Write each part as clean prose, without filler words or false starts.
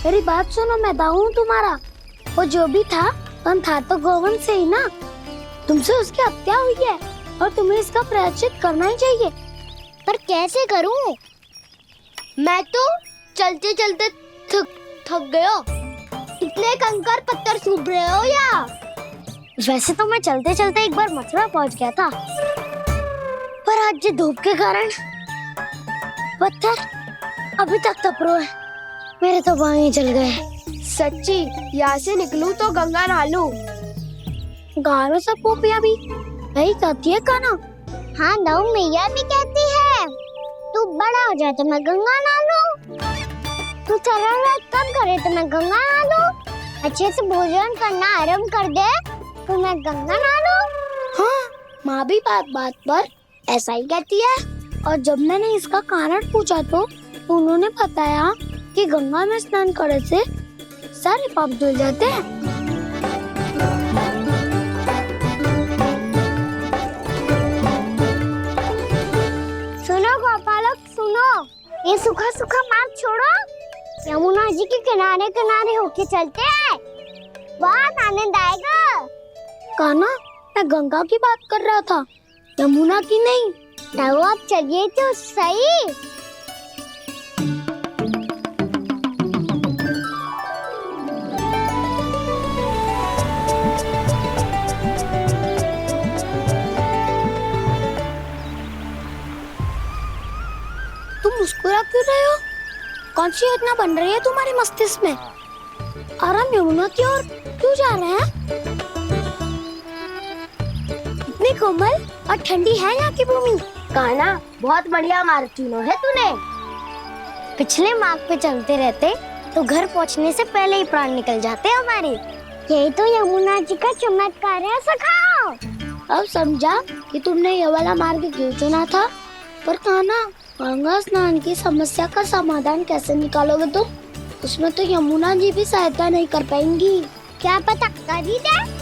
मेरी बात सुनो, मैं दाऊ हूँ तुम्हारा। वो जो भी था था तो गोवन से ही ना। तुमसे उसकी हत्या हुई है और तुम्हें इसका प्रायश्चित करना ही चाहिए। पर कैसे करूं? मैं तो चलते चलते थक गया। इतने कंकर पत्थर सूख रहे हो या? वैसे तो मैं चलते चलते एक बार मथुरा पहुंच गया था, पर आज ये धूप के कारण पत्थर अभी तक तप रहे हैं। मेरे तो बाएं जल गए। सच्ची, यहाँ से निकलूं तो गंगा नहा लूं। गारो सब पोपिया भी वही कहती है काना। हाँ, दाऊ मैया भी कहती है तू बड़ा हो जाए तो मैं गंगा नहा लूं, तू चरण व्रत कम करे तो मैं गंगा नहा लूं, अच्छे से भोजन करना आरंभ कर दे तो मैं गंगा नहा लूं। हाँ, माँ भी बात बात पर ऐसा ही कहती है। और जब मैंने इसका कारण पूछा तो उन्होंने बताया कि गंगा में स्नान करने से सारे पाप धुल जाते हैं। सुनो गोपालक, सुनो, ये सूखा सूखा मार्ग छोड़ो, यमुना जी के किनारे किनारे होके चलते हैं, बहुत आनंद आएगा। काना, मैं गंगा की बात कर रहा था, यमुना की नहीं। तो आप चलिए तो सही। तुम मुस्कुरा क्यों रहे हो? कौन सी योजना बन रही है तुम्हारे मस्तिष्क में? और हम यमुना की ओर क्यों जा रहे हैं? इतनी कोमल और ठंडी है यहाँ की भूमि। कान्हा, बहुत बढ़िया मार्ग चुना है तूने। पिछले मार्ग पे चलते रहते तो घर पहुँचने से पहले ही प्राण निकल जाते हमारे। यही तो यमुना जी का चमत्कार है सखाओ। अब समझा कि तुमने ये वाला मार्ग क्यों चुना था। पर कान्हा, गंगा स्नान की समस्या का समाधान कैसे निकालोगे तुम? उसमें तो यमुना जी भी सहायता नहीं कर पाएंगी। क्या पता कर ही दे।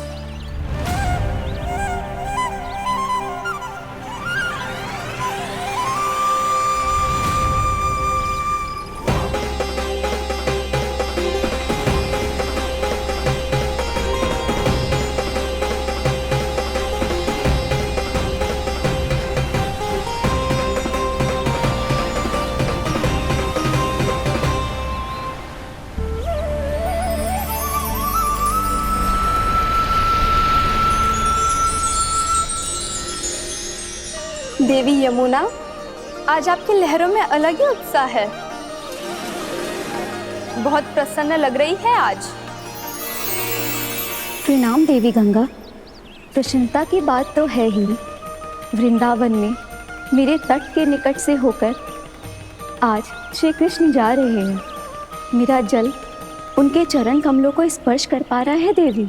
देवी यमुना, आज आपकी लहरों में अलग ही उत्साह है। बहुत प्रसन्न लग रही है आज। प्रणाम देवी गंगा। प्रसन्नता की बात तो है ही। वृंदावन में मेरे तट के निकट से होकर आज श्री कृष्ण जा रहे हैं। मेरा जल उनके चरण कमलों को स्पर्श कर पा रहा है देवी।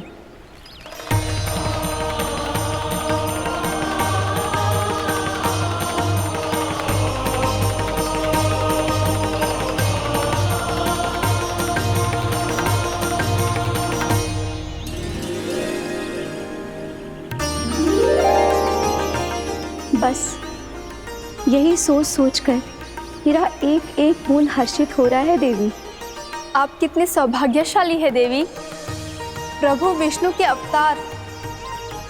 बस यही सोच सोचकर मेरा एक एक बूंद हर्षित हो रहा है देवी। आप कितने सौभाग्यशाली है देवी। प्रभु विष्णु के अवतार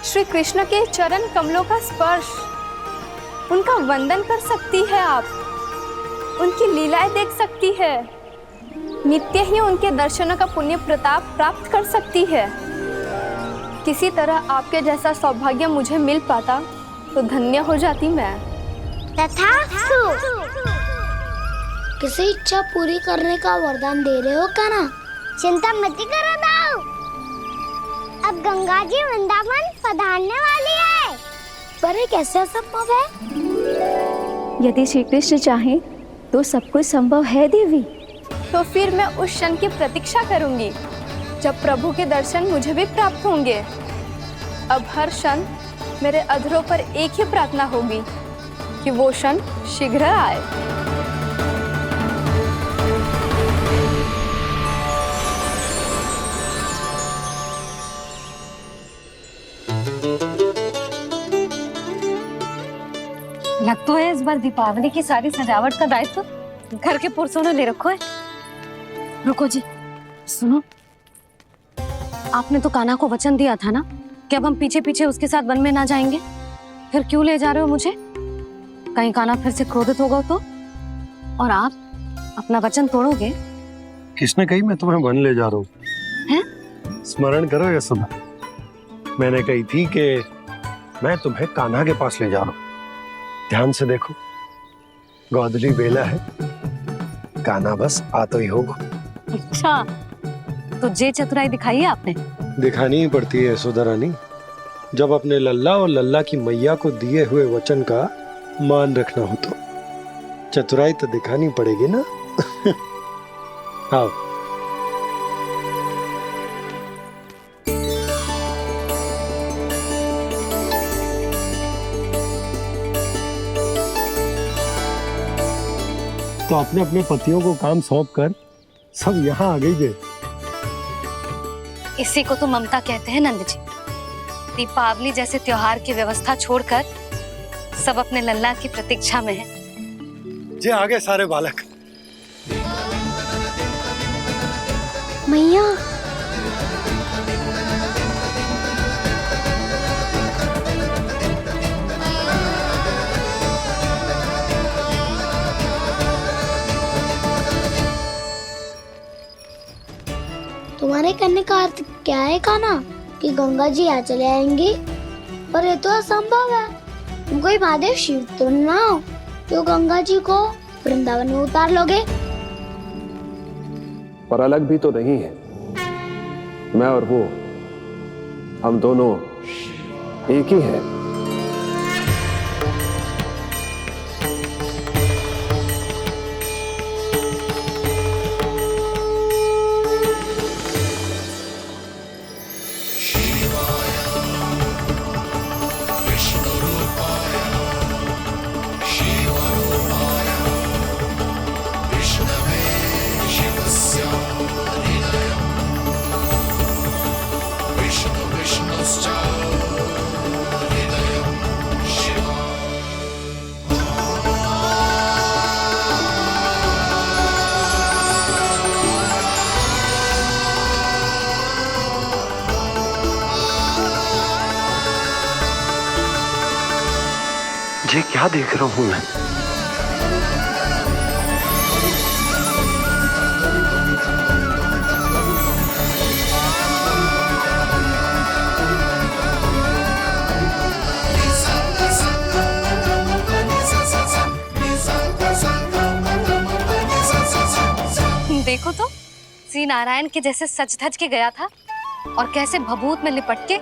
श्री कृष्ण के चरण कमलों का स्पर्श, उनका वंदन कर सकती है आप, उनकी लीलाएं देख सकती है, नित्य ही उनके दर्शनों का पुण्य प्रताप प्राप्त कर सकती है। किसी तरह आपके जैसा सौभाग्य मुझे मिल पाता तो धन्य हो जाती मैं। तथास्तु। किसी इच्छा पूरी करने का वरदान दे रहे हो कान्हा? चिंता मत करो दाऊ, अब गंगा जी वृंदावन पधारने वाली है। पर ये कैसे संभव है? यदि श्री कृष्ण चाहे तो सब कुछ संभव है देवी। तो फिर मैं उस क्षण की प्रतीक्षा करूंगी जब प्रभु के दर्शन मुझे भी प्राप्त होंगे। अब हर क्षण मेरे अधरों पर एक ही प्रार्थना होगी कि वो क्षण शीघ्र आए। लग तो है इस बार दीपावली की सारी सजावट का दायित्व घर के पुरुषों ने ले रखा है। रुको जी, सुनो, आपने तो कान्हा को वचन दिया था ना कि अब हम पीछे पीछे उसके साथ वन में ना जाएंगे। फिर क्यों ले जा रहे हो मुझे? कहीं कान्हा फिर से क्रोधित होगा तो? और आप अपना वचन तोड़ोगे? किसने कही मैं तुम्हें वन ले जा रहा हूँ? हैं? स्मरण करो ये सुबह, मैंने कही थी कि मैं तुम्हें कान्हा के पास ले जा रहा हूँ। ध्यान से देखो, गोदली बेला है, कान्हा बस आ तो ही होगा। अच्छा, तो जे चतुराई दिखाई है आपने? दिखानी ही पड़ती है यशोदा रानी, जब अपने लल्ला और लल्ला की मैया को दिए हुए वचन का मान रखना हो तो चतुराई तो दिखानी पड़ेगी ना। आओ। तो अपने अपने पतियों को काम सौंप कर सब यहाँ आ गई थे। इसी को तो ममता कहते हैं नंद जी। दीपावली जैसे त्योहार की व्यवस्था छोड़कर सब अपने लल्ला की प्रतीक्षा में हैं। जे आगे सारे बालक। मैया तुम्हारे कहने का अर्थ क्या है कान्हा? कि गंगा जी यहाँ चले आएंगी? पर ये तो असंभव है। तुम कोई महादेव शिव तो ना हो जो गंगा जी को वृंदावन में उतार लोगे। पर अलग भी तो नहीं है। मैं और वो, हम दोनों एक ही हैं। ये क्या देख रहा हूँ मैं? देखो तो, श्री नारायण के जैसे सज धज के गया था और कैसे भभूत में लिपट के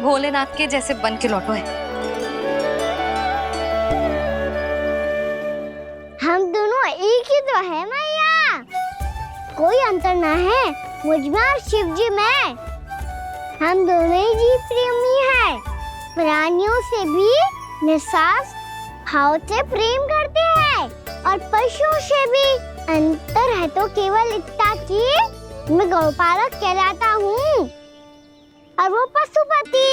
भोलेनाथ के जैसे बन के लौटो है। हम दोनों एक ही तो है मैया, कोई अंतर ना है मुझ में और शिव जी में। हम दोनों ही जीव प्रेमी हैं, प्राणियों से भी निस्वार्थ भाव से प्रेम करते हैं और पशुओं से भी। अंतर है तो केवल इतना कि मैं गौपालक कहलाता हूँ और वो पशुपति।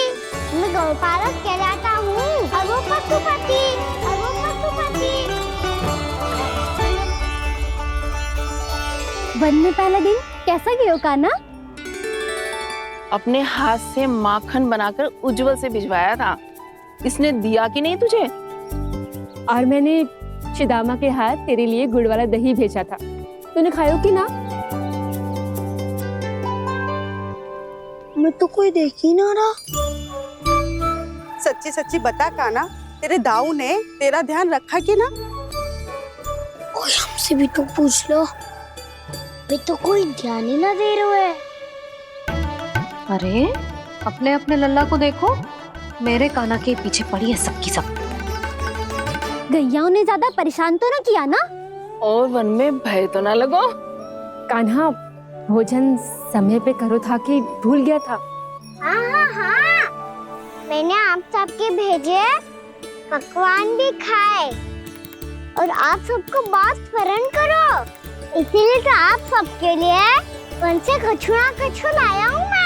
मैं गौपालक कहलाता हूँ और वो पशुपति। वन में पहला दिन कैसा गया कान्हा? अपने हाथ से माखन बनाकर उज्जवल से भिजवाया था। इसने दिया कि नहीं तुझे? और मैंने शिदामा के हाथ तेरे लिए गुड़ वाला दही भेजा था, तूने खायो कि ना? मैं तो कोई देख ही ना रहा। सच्ची सच्ची बता कान्हा, तेरे दाऊ ने तेरा ध्यान रखा कि ना? कोई हमसे भी तो पूछ लो, वे तो कोई ध्यान ही ना दे रहे हैं। अरे अपने अपने लल्ला को देखो, मेरे कान्हा के पीछे पड़ी है सबकी सब। गैयाओं ने ज्यादा परेशान तो ना किया ना? और वन में भय तो ना लगो? कान्हा भोजन समय पे करो था कि भूल गया था? हाँ, मैंने आप सबके भेजे पकवान भी खाए और आप सबको बात स्मरण करो, इसीलिए तो आप सबके लिए वन से कछु लाया हूँ मैं।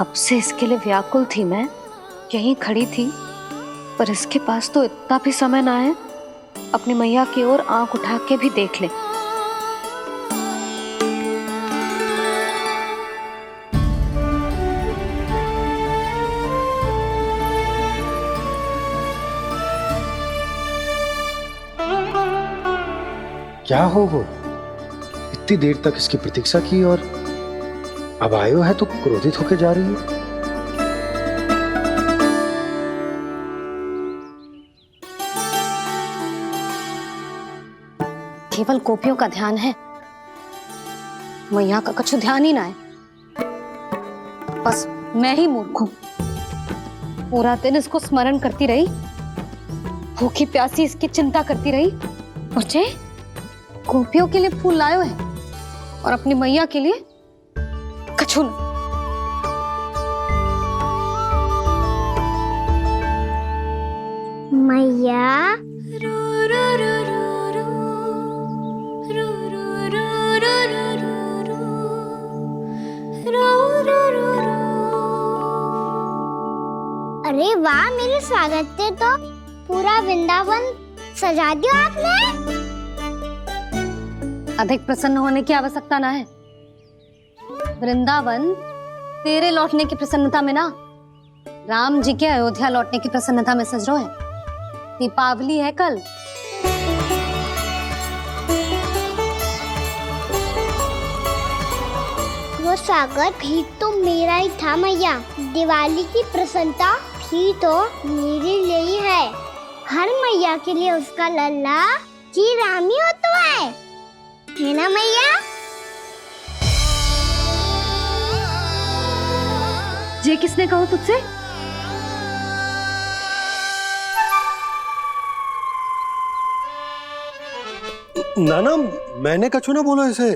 कब से इसके लिए व्याकुल थी मैं, यहीं खड़ी थी, पर इसके पास तो इतना भी समय ना है अपनी मैया की ओर आंख उठा के भी देख ले। क्या हो वो? इतनी देर तक इसकी प्रतीक्षा की और अब आयो है तो क्रोधित होकर जा रही है। केवल गोपियों का ध्यान है, मैया का कछु ध्यान ही ना है। बस मैं ही मूर्ख हूं, पूरा दिन इसको स्मरण करती रही, भूखी प्यासी इसकी चिंता करती रही, और जे गोपियों के लिए फूल लायो है और अपनी मैया के लिए कछु ना। मैया अरे वाह, मेरे स्वागत से तो पूरा वृंदावन सजा दिया आपने। अधिक प्रसन्न होने की आवश्यकता ना है। वृंदावन तेरे लौटने की प्रसन्नता में ना, राम जी के अयोध्या लौटने की प्रसन्नता में सज रहा है। दीपावली है कल। वो स्वागत भी तो मेरा ही था मैया। दिवाली की प्रसन्नता भी तो मेरे लिए ही है। हर मैया के लिए उसका लल्ला जी राम ही होता है ना मैया? ये किसने कहा तुझसे? नाना, मैंने कछु ना बोला इसे।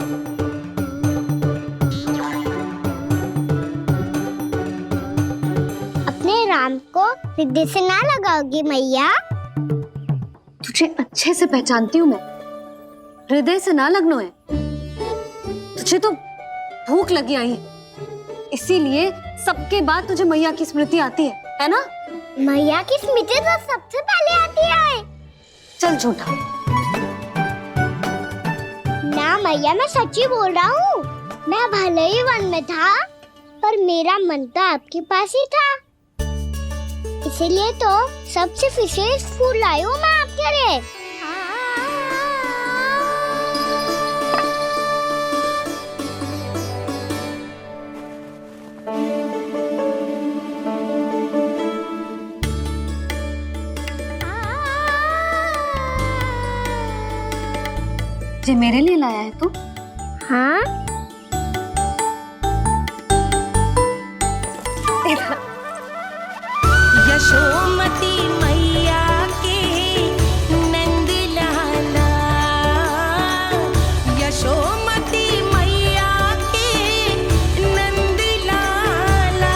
अपने राम को हृदय से ना लगाओगी मैया? तुझे अच्छे से पहचानती हूँ मैं, हृदय से ना लगनो है। तुझे तो भूख लगी आई है, इसीलिए सबके बाद तुझे मैया की स्मृति आती है ना? मैया की स्मृति तो सबसे पहले आती है। चल झूठा। ना मैया, मैं सच्ची बोल रहा हूँ। मैं भले ही वन में था, पर मेरा मन तो आपके पास ही था। इसीलिए तो सबसे विशेष फूल लाई हूँ मैं आपके लिए। ये मेरे लिए लाया है तू? हाँ, यशोमती मैया के नंद लाला, यशोमती मैया के नंद लाला,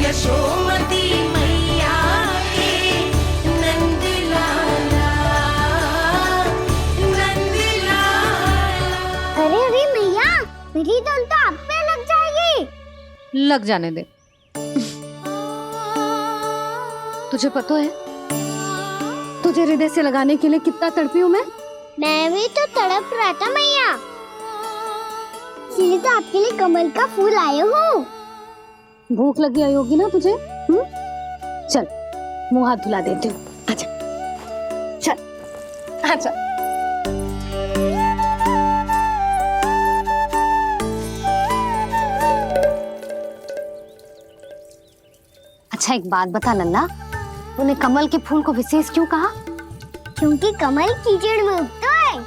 यशोमती मैया के नंद लाला, नंद लाला। अरे अरे मैया, मेरी धुन तो आप पे लग जाएगी। लग जाने दे। तुझे पता है तुझे हृदय से लगाने के लिए कितना तड़पी हूँ मैं? मैं भी तो तड़प रहा था मैया, इसलिए तो आपके लिए कमल का फूल आया हूँ। भूख लगी आई होगी ना तुझे? चल मुंह हाथ धुला देती हूँ। आजा, चल आजा। अच्छा एक बात बता लल्ला, तूने कमल के फूल को विशेष क्यों कहा? क्योंकि कमल कीचड़ में उगता है,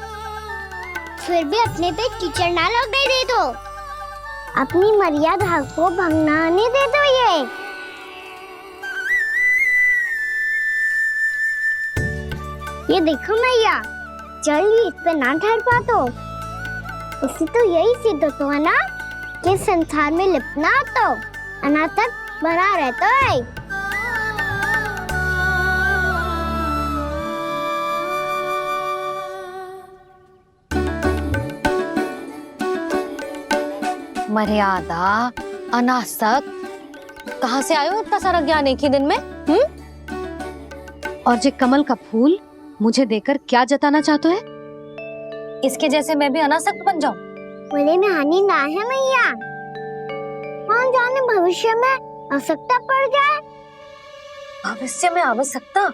फिर भी अपने पे कीचड़ ना लगने दे दो। अपनी मर्यादा को भंगना नहीं दे दो। ये देखो मैया, जल भी इस पे ना ठहर पा तो उससे तो यही सिद्ध होता है ना कि संसार में लिपना तो अनाथक बना रहता है। मर्यादा अनासक, कहाँ से आयो इतना सारा ज्ञान एक ही दिन में? और जे कमल का फूल मुझे देकर क्या जताना चाहते है? इसके जैसे मैं भी अनासक्त बन जाऊं? बोले में हानि ना है मैया, कौन जाने भविष्य में आवश्यकता पड़ जाए। भविष्य में आवश्यकता?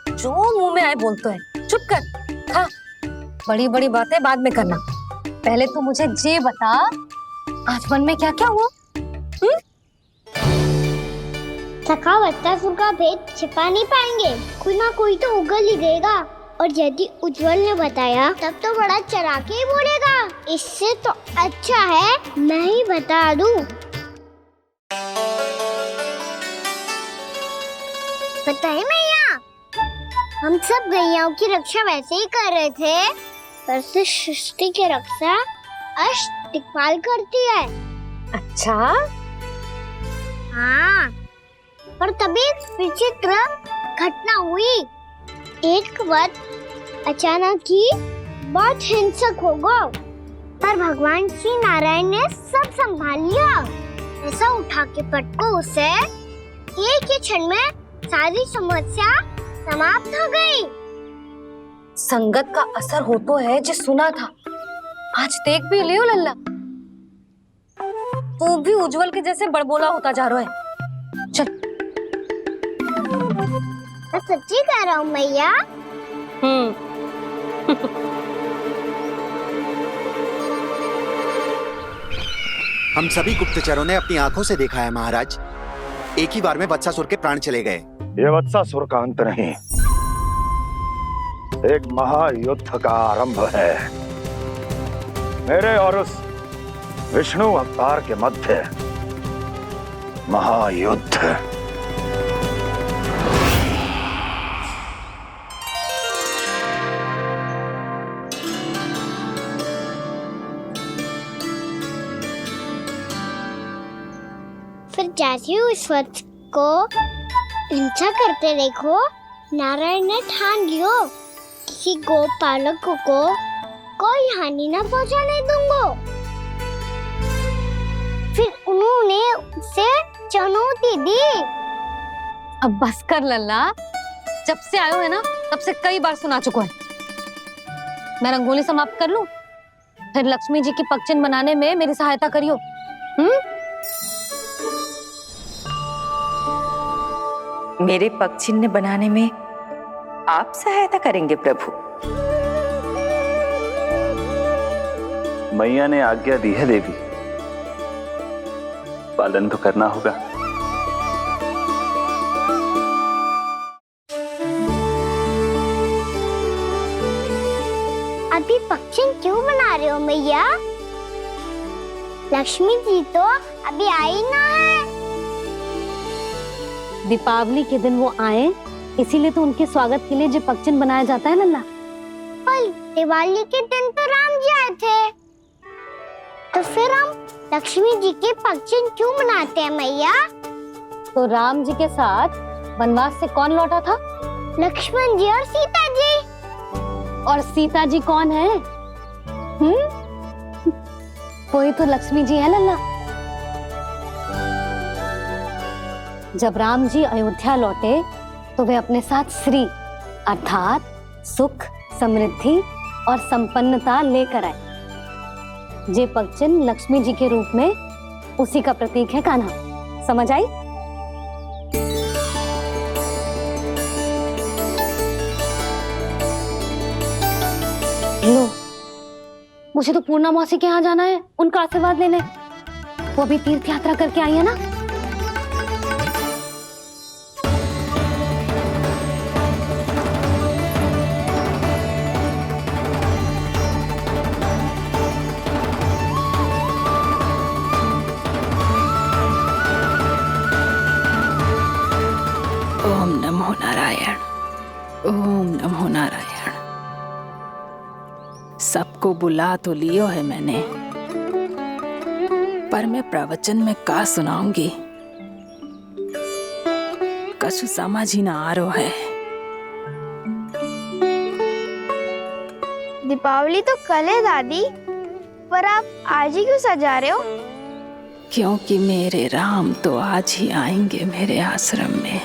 जो मुंह में आए बोलते है, चुप कर। हाँ, बड़ी बड़ी बातें बाद में करना, पहले तो मुझे ये बता आज मन में क्या क्या हुआ? सखावत्तासुर का भेद छिपा नहीं पाएंगे, कोई ना कोई तो उगल ही गएगा। और यदि उज्जवल ने बताया तब तो बड़ा चढ़ा के ही बोलेगा, इससे तो अच्छा है मैं ही बता दूं। पता है मैया, हम सब गैयाओं की रक्षा वैसे ही कर रहे थे, पर से सृष्टि की रक्षा अष्ट दिक्पाल करती है। अच्छा, हाँ, पर तभी विचित्र घटना हुई। एक वक्त अचानक ही बहुत हिंसक हो गया, पर भगवान श्री नारायण ने सब संभाल लिया। ऐसा उठा के पटको उसे, एक ही क्षण में सारी समस्या समाप्त हो गई। संगत का असर हो तो है, जो सुना था आज देख भी लियो लल्ला। तू भी उज्जवल के जैसे बड़बोला होता जा रहा है। चल। मैं सच्ची कह रहा हूँ मैया। हम सभी गुप्तचरों ने अपनी आंखों से देखा है महाराज, एक ही बार में वत्सासुर के प्राण चले गए। ये वत्सासुर का अंत नहीं, एक महायुद्ध का आरंभ है। मेरे और उस विष्णु अवतार के मध्य महायुद्ध। फिर जैसे ही उस वक्त को हिंसा करते देखो, नारायण ने ठान लियो किसी गोपालक को कोई हानि न पहुंचाने दूंगा। फिर उन्होंने उसे चुनौती दी। अब बस कर लल्ला, जब से आयो है ना तब से कई बार सुना चुका है। मैं रंगोली समाप्त कर लूं, फिर लक्ष्मी जी की पगचिन बनाने में मेरी सहायता करियो। मेरे पग चिन्ह बनाने में आप सहायता करेंगे प्रभु? मैया ने आज्ञा दी है देवी, पालन तो करना होगा। अभी पक्षी क्यों बना रहे हो मैया? लक्ष्मी जी तो अभी आई ना है। दीपावली के दिन वो आए, इसीलिए तो उनके स्वागत के लिए जो पगचिन बनाया जाता है लल्ला। पर दिवाली के दिन तो राम जी आए थे, तो फिर हम लक्ष्मी जी के पगचिन क्यों बनाते हैं मैया? तो राम जी के साथ वनवास से कौन लौटा था? लक्ष्मण जी और सीता जी। और सीता जी कौन है? कोई तो लक्ष्मी जी है लल्ला। जब राम जी अयोध्या लौटे तो वे अपने साथ श्री अर्थात सुख, समृद्धि और संपन्नता लेकर आए। जे पगचिन लक्ष्मी जी के रूप में उसी का प्रतीक है कान्हा। समझ आई? लो, मुझे तो पूर्णा मौसी के यहाँ जाना है, उनका आशीर्वाद लेने। वो भी तीर्थ यात्रा करके आई है ना। ओम नमो नारायण, ओम नमो नारायण। सबको बुला तो लियो है मैंने, पर मैं प्रवचन में का सुनाऊंगी, कछु समझ ही ना आ रहा है। दीपावली तो कल है दादी, पर आप आज ही क्यों सजा रहे हो? क्योंकि मेरे राम तो आज ही आएंगे मेरे आश्रम में।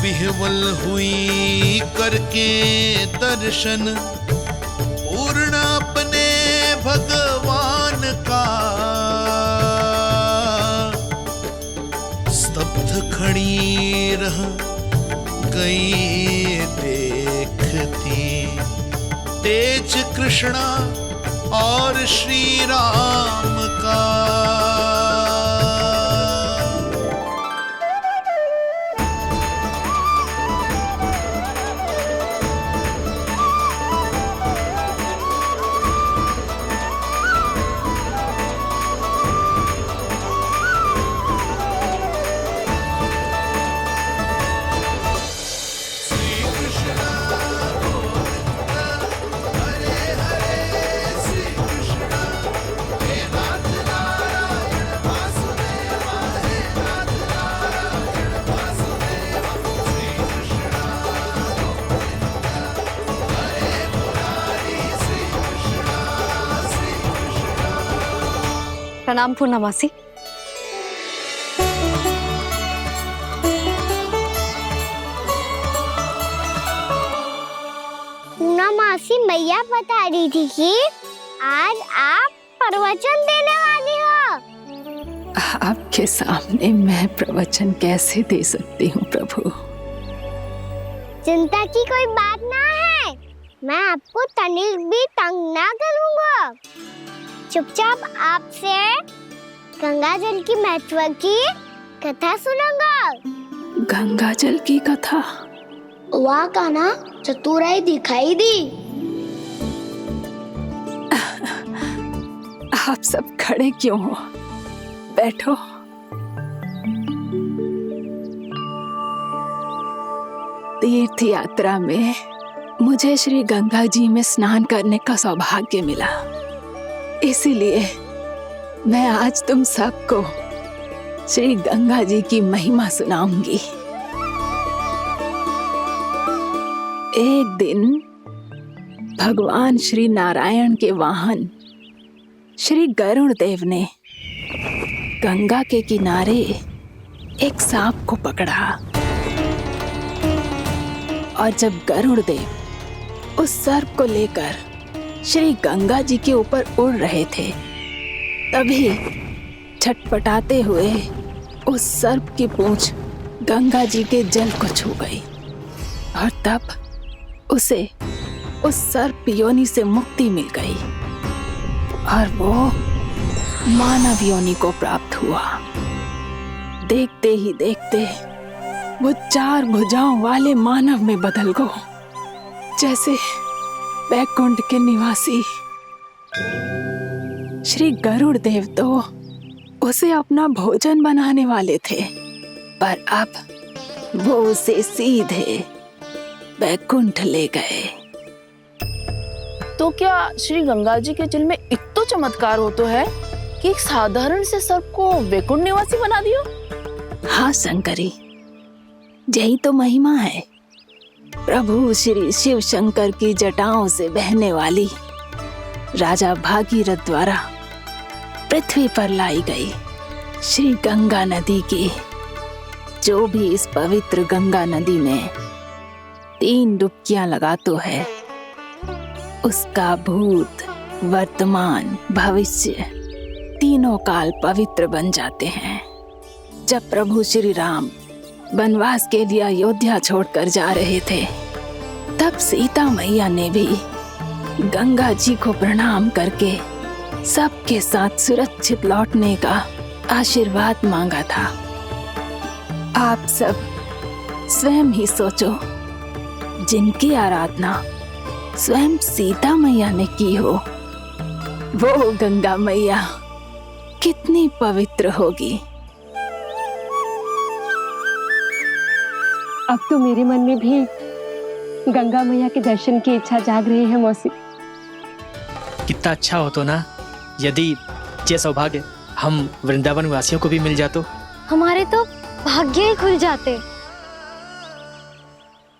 विह्वल हुई करके दर्शन पूर्ण अपने भगवान का, स्तब्ध खड़ी रह गई देखती तेज कृष्णा और श्री राम का। प्रणाम पूर्णा मासी। पूना मासी मैया बता रही थी कि आज आप प्रवचन देने वाली हो। आपके सामने मैं प्रवचन कैसे दे सकती हूँ प्रभु? चिंता की कोई बात ना है, मैं आपको तनिक भी तंग ना करूँगा। चुपचाप आपसे गंगा जल की महत्व की कथा सुनूंगा। गंगा जल की कथा? वाह कान्हा, चतुराई दिखाई दी। आप सब खड़े क्यों हो? बैठो। तीर्थ यात्रा में मुझे श्री गंगा जी में स्नान करने का सौभाग्य मिला, इसीलिए मैं आज तुम सबको श्री गंगा जी की महिमा सुनाऊंगी। एक दिन भगवान श्री नारायण के वाहन श्री गरुड़ देव ने गंगा के किनारे एक सांप को पकड़ा, और जब गरुड़ देव उस सर्प को लेकर श्री गंगा जी के ऊपर उड़ रहे थे, तभी छटपटाते हुए उस सर्प की पूंछ गंगा जी के जल को छू गई, और तब उसे उस सर्प योनि से मुक्ति मिल गई और वो मानव योनि को प्राप्त हुआ। देखते ही देखते वो 4 भुजाओं वाले मानव में बदल गो, जैसे वैकुंठ के निवासी। श्री गरुड़ देव तो उसे अपना भोजन बनाने वाले थे, पर अब वो उसे सीधे वैकुंठ ले गए। तो क्या श्री गंगा जी के जल में इतना चमत्कार हो तो है कि एक साधारण से सर्प को वैकुंठ निवासी बना दियो? हाँ शंकरी, यही तो महिमा है। प्रभु श्री शिव शंकर की जटाओं से बहने वाली राजा भागीरथ द्वारा पृथ्वी पर लाई गई श्री गंगा नदी की, जो भी इस पवित्र गंगा नदी में 3 डुबकियां लगातो है, उसका भूत, वर्तमान, भविष्य तीनों काल पवित्र बन जाते हैं। जब प्रभु श्री राम वनवास के लिए अयोध्या छोड़कर जा रहे थे, तब सीता मैया ने भी गंगा जी को प्रणाम करके सबके साथ सुरक्षित लौटने का आशीर्वाद मांगा था। आप सब स्वयं ही सोचो, जिनकी आराधना स्वयं सीता मैया ने की हो, वो गंगा मैया कितनी पवित्र होगी। अब तो मेरे मन में भी गंगा मैया के दर्शन की इच्छा जाग रही है मौसी। कितना अच्छा हो तो ना यदि ये सौभाग्य हम वृंदावन वासियों को भी मिल जातो। हमारे तो भाग्य ही खुल जाते।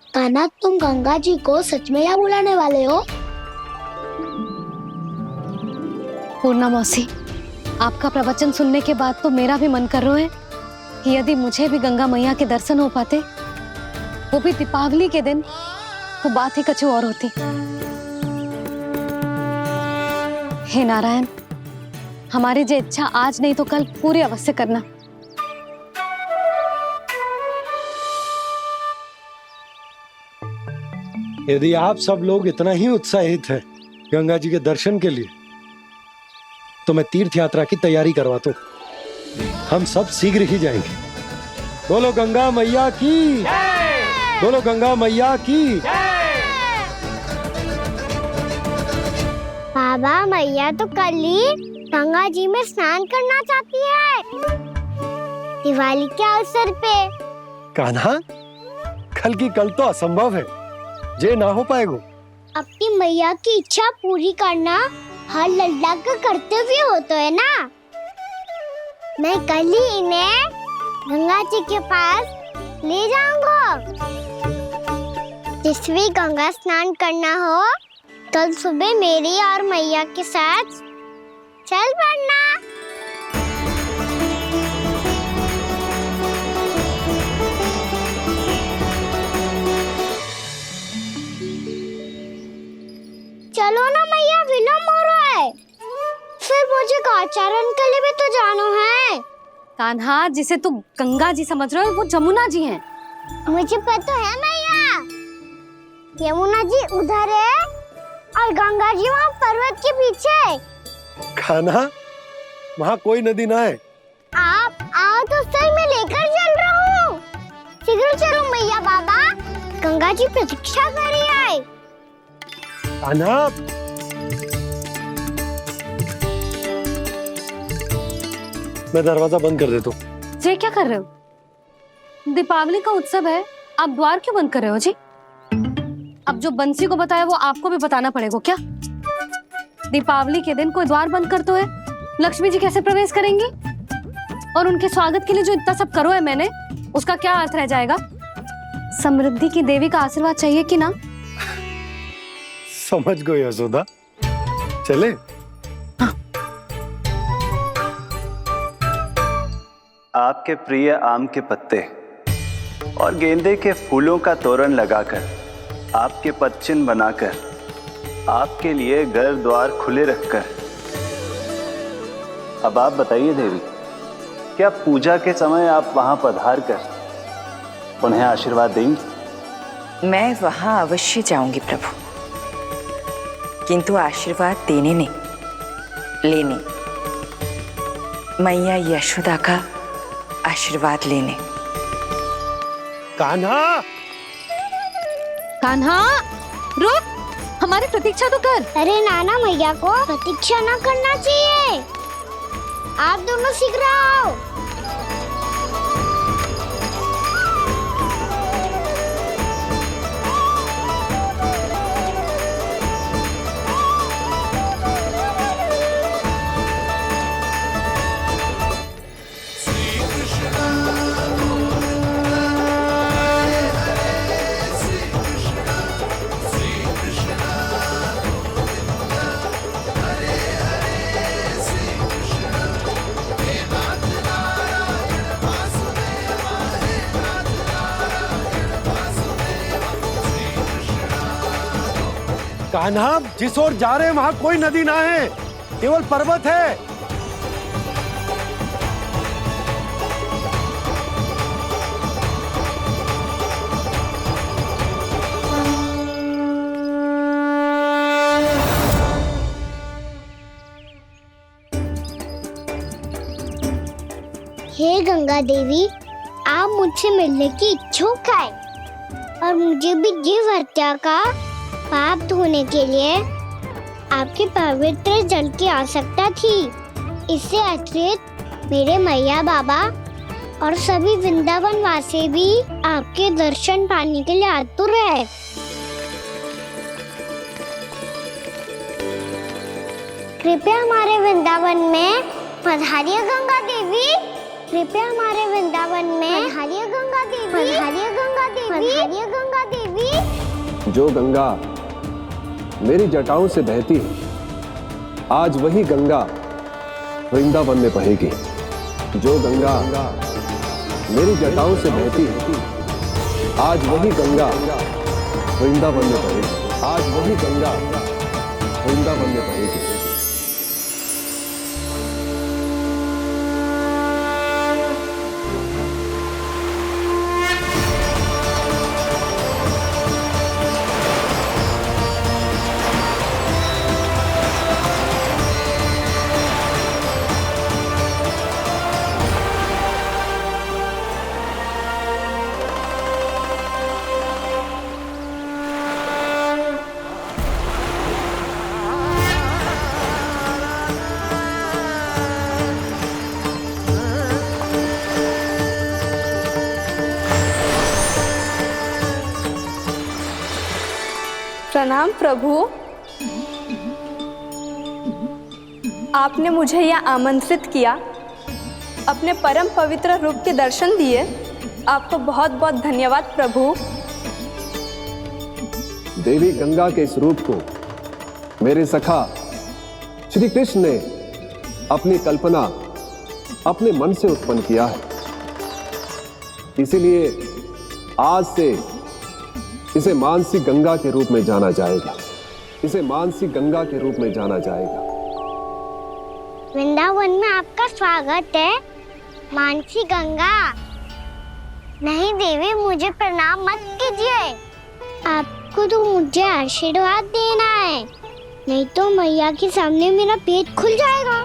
कान्हा, तुम गंगा जी को सच में यहाँ बुलाने वाले हो? पूर्णा मौसी, आपका प्रवचन सुनने के बाद तो मेरा भी मन कर रहा है कि यदि मुझे भी गंगा मैया के दर्शन हो पाते, वो भी दीपावली के दिन, तो बात ही कुछ और होती। हे नारायण, हमारी जो इच्छा आज नहीं तो कल पूरी अवश्य करना। यदि आप सब लोग इतना ही उत्साहित हैं गंगा जी के दर्शन के लिए, तो मैं तीर्थ यात्रा की तैयारी करवाता हूँ। हम सब शीघ्र ही जाएंगे। बोलो गंगा मैया की, बोलो गंगा मैया की। बाबा, मैया तो कल ही गंगा जी में स्नान करना चाहती है, दिवाली के अवसर पे। कान्हा, कल की कल तो असंभव है, जे ना हो पाएगा। अपनी मैया की इच्छा पूरी करना हर लल्ला का कर्तव्य होता है ना। मैं कल ही इन्हें गंगा जी के पास ले जाऊंगा। जिस भी गंगा स्नान करना हो, कल सुबह मेरी और मैया के साथ चल पड़ना। चलो ना मैया, विलम्ब हो रहा है। फिर मुझे काचारण के लिए भी तो जाना है। कान्हा, जिसे तू गंगा जी समझ रहे हो, वो जमुना जी हैं। मुझे पता है मैया, यमुना जी उधर है और गंगा जी वहाँ पर्वत के पीछे। कान्हा, वहाँ कोई नदी ना है। आप आओ तो सही, मैं लेकर चल रहा हूँ। शीघ्र चलो मैया बाबा, गंगा जी प्रतीक्षा कर रही है। कान्हा, मैं दरवाजा बंद कर देता हूँ। जी क्या कर रहे हो? दीपावली का उत्सव है, आप द्वार क्यों बंद कर रहे हो जी? अब जो बंसी को बताया वो आपको भी बताना पड़ेगा क्या? दीपावली के दिन कोई द्वार बंद कर तो है, लक्ष्मी जी कैसे प्रवेश करेंगी? और उनके स्वागत के लिए जो इतना सब करो है मैंने, उसका क्या अर्थ रह जाएगा? समृद्धि की देवी का आशीर्वाद चाहिए कि ना? समझ गई यशोदा, चले। हाँ। आपके प्रिय आम के पत्ते और गेंदे के फूलों का तोरण लगाकर, आपके पदचिन्ह बनाकर, आपके लिए घर द्वार खुले रखकर, अब आप बताइए देवी, क्या पूजा के समय आप वहां पधार कर उन्हें आशीर्वाद देंगी? मैं वहां अवश्य जाऊंगी प्रभु, किंतु आशीर्वाद देने नहीं, लेने, मैया यशोदा का आशीर्वाद लेने। कान्हा, कान्हा, रुक, हमारी प्रतीक्षा तो कर। अरे नाना, मैया को प्रतीक्षा ना करना चाहिए। आप दोनों शीघ्र आओ। कान्हा, जिस ओर जा रहे हैं वहां कोई नदी ना है, केवल पर्वत है। हे गंगा देवी, आप मुझसे मिलने की इच्छुक है और मुझे भी जीव हत्या का पाप धोने के लिए आपके पवित्र जल की आवश्यकता थी। इससे अतिरिक्त मेरे मैया बाबा और सभी वृंदावन वासी भी आपके दर्शन पाने के लिए आतुर है। कृपया हमारे वृंदावन में पधारिए गंगा देवी, कृपया हमारे वृंदावन में पधारिए गंगा देवी, पधारिए गंगा देवी, पधारिए गंगा देवी। जो गंगा मेरी जटाओं से बहती है, आज वही गंगा वृंदावन में बहेगी। जो गंगा मेरी जटाओं से बहती है, आज वही गंगा वृंदावन में बहेगी। आज वही गंगा वृंदावन में बहेगी। प्रणाम प्रभु। आपने मुझे यह आमंत्रित किया, अपने परम पवित्र रूप के दर्शन दिए। आपको बहुत बहुत धन्यवाद प्रभु। देवी गंगा के इस रूप को मेरे सखा श्री कृष्ण ने अपनी कल्पना अपने मन से उत्पन्न किया है। इसीलिए आज से इसे मानसी गंगा के रूप में जाना जाएगा। इसे मानसी गंगा के रूप में जाना जाएगा। वृंदावन में आपका स्वागत है मानसी गंगा। नहीं देवी, मुझे प्रणाम मत कीजिए। आपको तो मुझे आशीर्वाद देना है, नहीं तो मैया के सामने मेरा पेट खुल जाएगा।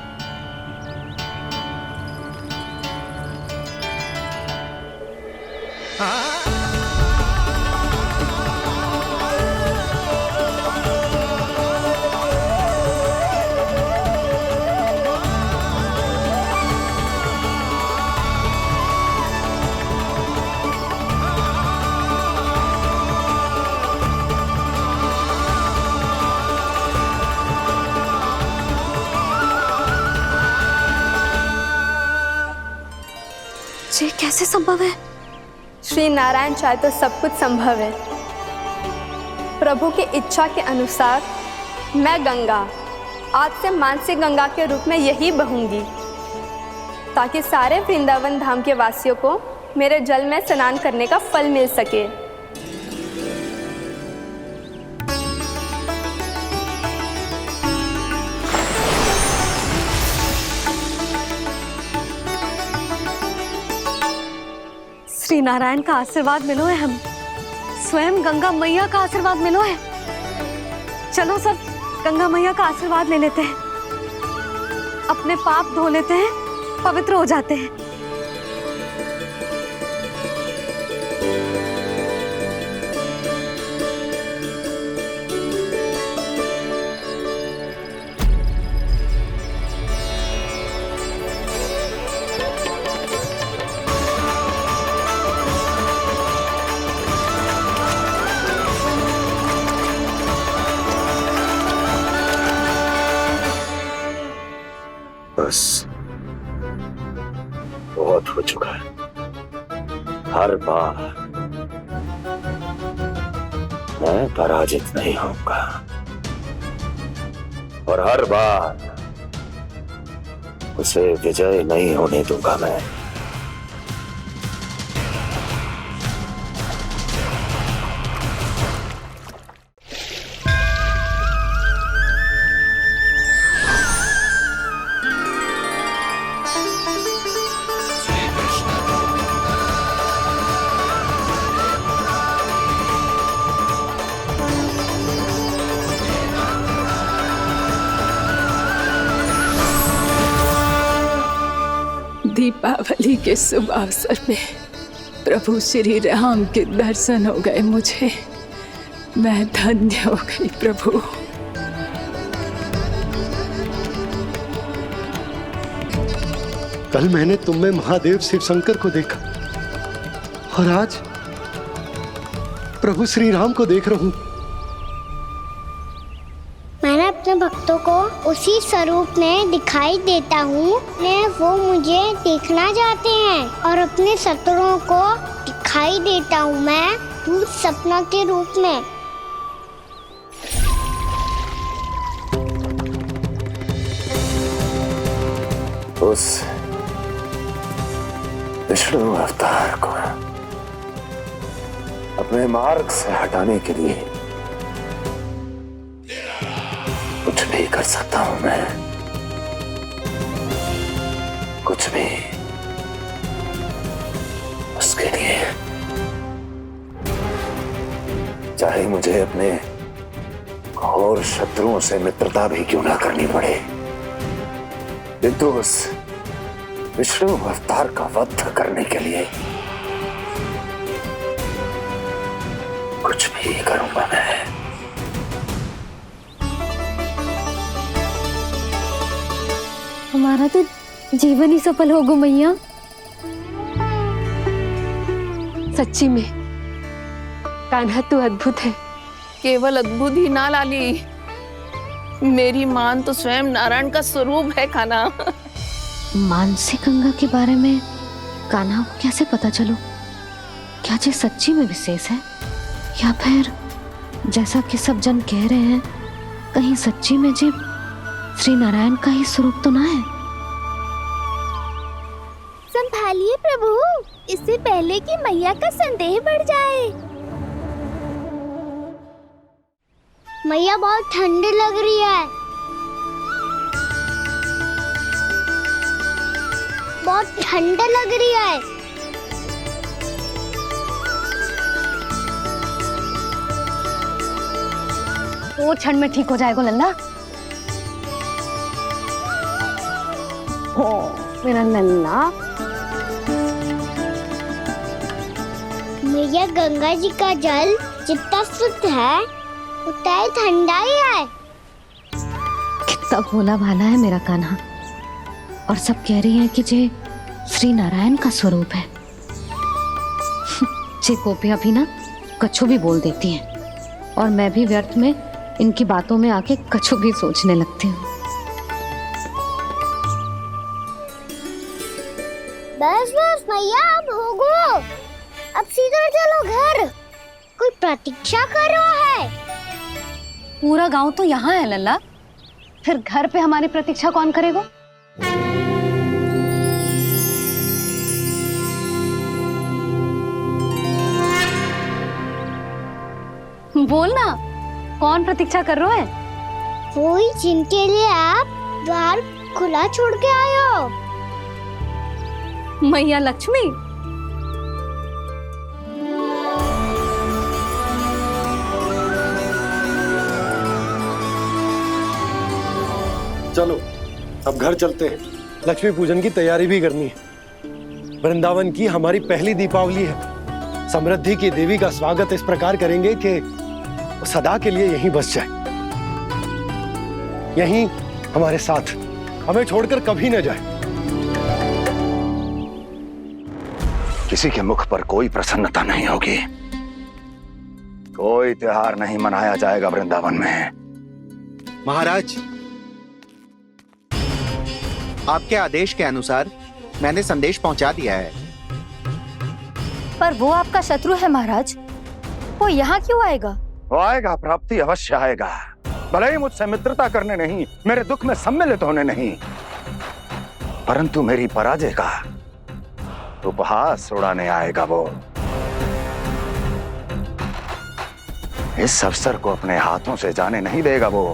ये कैसे संभव है? श्री नारायण चाहे तो सब कुछ संभव है। प्रभु की इच्छा के अनुसार मैं गंगा आज से मानसी गंगा के रूप में यही बहूंगी, ताकि सारे वृंदावन धाम के वासियों को मेरे जल में स्नान करने का फल मिल सके। श्री नारायण का आशीर्वाद मिलो है, हम स्वयं गंगा मैया का आशीर्वाद मिलो है। चलो सब गंगा मैया का आशीर्वाद ले लेते हैं, अपने पाप धो लेते हैं, पवित्र हो जाते हैं। बस बहुत हो चुका है। हर बार मैं पराजित नहीं होऊंगा और हर बार उसे विजय नहीं होने दूंगा मैं। दीपावली के शुभ अवसर में प्रभु श्री राम के दर्शन हो गए मुझे। मैं धन्य हो गई प्रभु। कल मैंने तुम में महादेव शिव शंकर को देखा और आज प्रभु श्री राम को देख रहा हूं। मैंने अपने भक्तों भक्तों को उसी स्वरूप में दिखाई देता हूँ वो मुझे देखना चाहते हैं और अपने शत्रुओं को दिखाई देता हूँ मैं भूत सपना के रूप में। उस विष्णु अवतार को अपने मार्ग से हटाने के लिए कुछ भी कर सकता हूं मैं, कुछ भी उसके लिए, चाहे मुझे अपने घोर शत्रुओं से मित्रता भी क्यों ना करनी पड़े, किंतु उस विष्णु अवतार का वध करने के लिए कुछ भी करूंगा मैं। हमारा तो जीवन ही सफल होगा मैया। सच्ची में कान्हा तू अद्भुत है। केवल अद्भुत ही ना लाली, मेरी मान तो स्वयं नारायण का स्वरूप है कान्हा। मानसी गंगा के बारे में कान्हा को कैसे पता चलो? क्या ये सच्ची में विशेष है या फिर जैसा कि सब जन कह रहे हैं कहीं सच्ची में जी श्री नारायण का ही स्वरूप तो ना है? संभालिए प्रभु, इससे पहले कि मैया का संदेह बढ़ जाए। मैया बहुत ठंडी लग रही है, बहुत ठंडा लग रही है। वो क्षण में ठीक हो जाएगा लल्ला। ओ मेरा लल्ला। मैया गंगा जी का जल जितना शुद्ध है उतना ही ठंडा ही है। कितना भोला भाला है मेरा कान्हा। और सब कह रही हैं कि ये श्री नारायण का स्वरूप है। ये गोपियां भी ना कछु भी बोल देती हैं और मैं भी व्यर्थ में इनकी बातों में आके कछु भी सोचने लगती हूँ। बस बस मैया, अब होगो, अब सीधा चलो घर। कोई प्रतीक्षा कर रहा है। पूरा गांव तो यहाँ है लल्ला, फिर घर पे हमारी प्रतीक्षा कौन करेगा? बोल ना, कौन प्रतीक्षा कर रहे हैं? वही जिनके लिए आप द्वार खुला छोड़ के आए हो। मैया लक्ष्मी। चलो अब घर चलते हैं, लक्ष्मी पूजन की तैयारी भी करनी है। वृंदावन की हमारी पहली दीपावली है। समृद्धि की देवी का स्वागत इस प्रकार करेंगे कि सदा के लिए यहीं बस जाए, यहीं हमारे साथ, हमें छोड़कर कभी न जाए। किसी के मुख पर कोई प्रसन्नता नहीं होगी, कोई त्योहार नहीं मनाया जाएगा वृंदावन में। महाराज, आपके आदेश के अनुसार मैंने संदेश पहुंचा दिया है। पर वो आपका शत्रु है महाराज, वो यहाँ क्यों आएगा? वो आएगा, प्राप्ति अवश्य आएगा। भले ही मुझसे मित्रता करने नहीं, मेरे दुख में सम्मिलित होने नहीं, परंतु मेरी पराजय का उपहास उड़ाने आएगा वो। इस अवसर को अपने हाथों से जाने नहीं देगा वो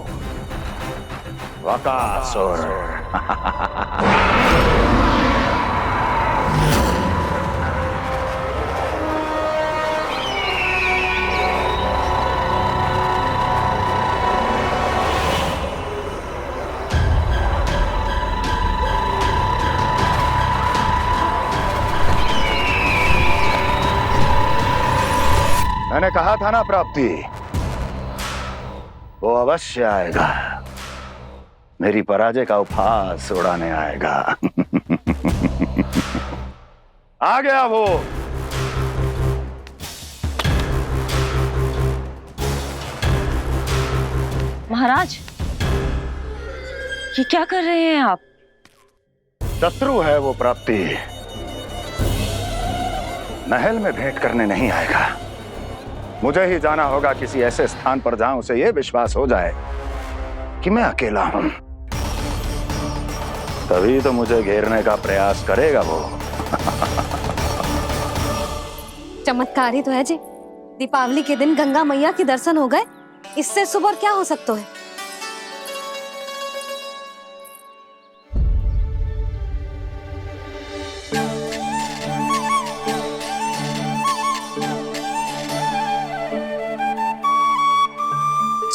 वकासुर। मैंने कहा था ना प्राप्ति, वो अवश्य आएगा, मेरी पराजय का उपहास उड़ाने आएगा। आ गया वो। महाराज, ये क्या कर रहे हैं आप? शत्रु है वो प्राप्ति, महल में भेंट करने नहीं आएगा। मुझे ही जाना होगा किसी ऐसे स्थान पर जहां उसे यह विश्वास हो जाए कि मैं अकेला हूं, तभी तो मुझे घेरने का प्रयास करेगा वो। चमत्कार ही तो है जी, दीपावली के दिन गंगा मैया के दर्शन हो गए, इससे शुभ और क्या हो सकता है।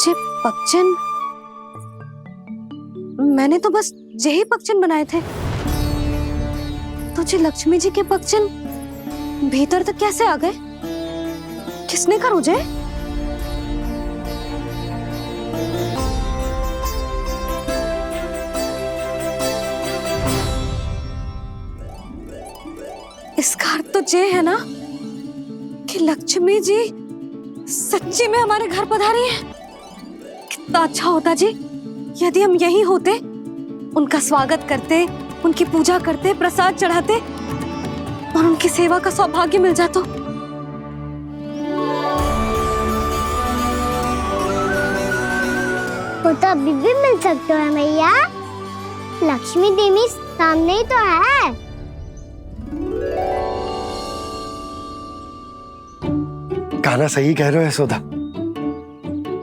जे पक्षन, मैंने तो बस यही पक्षन बनाए थे, तो जे लक्ष्मी जी के पक्षन भीतर तक कैसे आ गए? किसने करो जे? इसका अर्थ तो ये है ना कि लक्ष्मी जी सच्ची में हमारे घर पधारी है। कितना अच्छा होता जी यदि हम यही होते, उनका स्वागत करते, उनकी पूजा करते, प्रसाद चढ़ाते और उनकी सेवा का सौभाग्य मिल जाता। वो तो अभी भी मिल सकते हैं मैया, लक्ष्मी देवी सामने ही तो है। कान्हा सही कह रहे हो यशोदा,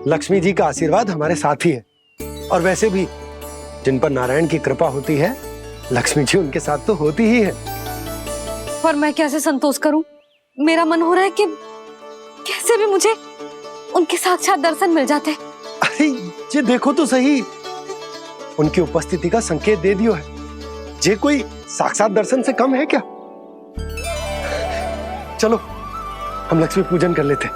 लक्ष्मी जी का आशीर्वाद हमारे साथ ही है, और वैसे भी जिन पर नारायण की कृपा होती है, लक्ष्मी जी उनके साथ तो होती ही है। पर मैं कैसे संतोष करूं? मेरा मन हो रहा है कि कैसे भी मुझे उनके साक्षात दर्शन मिल जाते। अरे ये देखो तो सही, उनकी उपस्थिति का संकेत दे दियो है। ये कोई साक्षात दर्शन से कम है क्या? चलो हम लक्ष्मी पूजन कर लेते।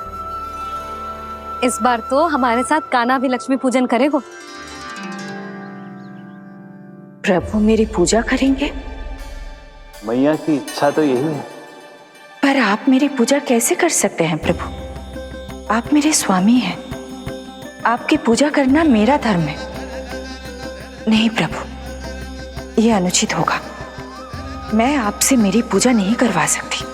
इस बार तो हमारे साथ कान्हा भी लक्ष्मी पूजन करेगा। प्रभु मेरी पूजा करेंगे? मैया की इच्छा तो यही है। पर आप मेरी पूजा कैसे कर सकते हैं प्रभु? आप मेरे स्वामी हैं, आपकी पूजा करना मेरा धर्म है। नहीं प्रभु, यह अनुचित होगा। मैं आपसे मेरी पूजा नहीं करवा सकती।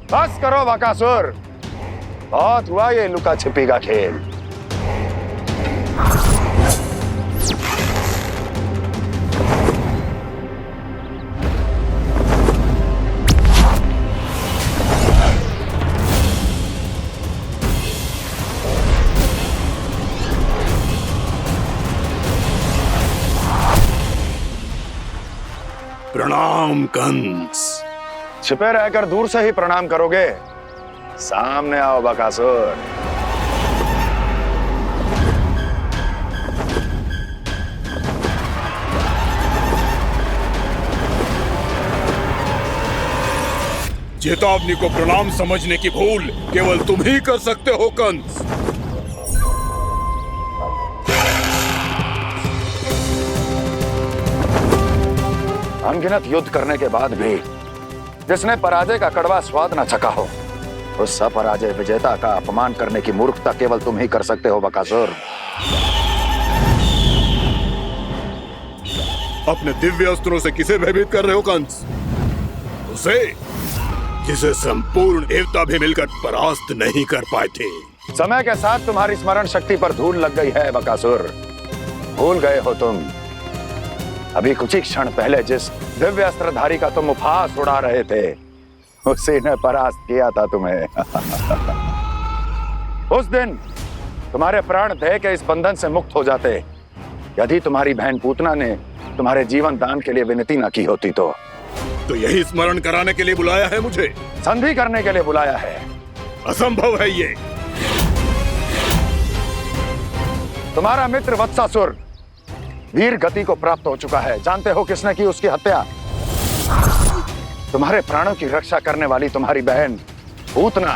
बस करो बकासुर, बहुत हुआ ये लुका छिपी का खेल। प्रणाम कंस। छिपे रहकर दूर से ही प्रणाम करोगे? सामने आओ बकासुर। चेतावनी को प्रणाम समझने की भूल केवल तुम ही कर सकते हो कंस। अनगिनत युद्ध करने के बाद भी जिसने पराजय का कड़वा स्वाद न चखा हो, उस अपराजय विजेता का अपमान करने की मूर्खता केवल तुम ही कर सकते हो बकासुर। अपने दिव्य अस्त्रों से किसे भयभीत कर रहे हो कंस? उसे जिसे संपूर्ण देवता भी मिलकर परास्त नहीं कर पाए थे। समय के साथ तुम्हारी स्मरण शक्ति पर धूल लग गई है बकासुर। भूल गए हो तुम अभी कुछ ही क्षण पहले जिस दिव्य अस्त्रधारी का तुम उपहास उड़ा रहे थे, उसी ने परास्त किया था तुम्हें। उस दिन तुम्हारे प्राण दे के इस बंधन से मुक्त हो जाते यदि तुम्हारी बहन पूतना ने तुम्हारे जीवन दान के लिए विनती न की होती तो यही स्मरण कराने के लिए बुलाया है मुझे? संधि करने के लिए बुलाया है। असंभव है ये। तुम्हारा मित्र वत्सासुर वीर गति को प्राप्त हो चुका है। जानते हो किसने की उसकी हत्या? तुम्हारे प्राणों की रक्षा करने वाली तुम्हारी बहन पूतना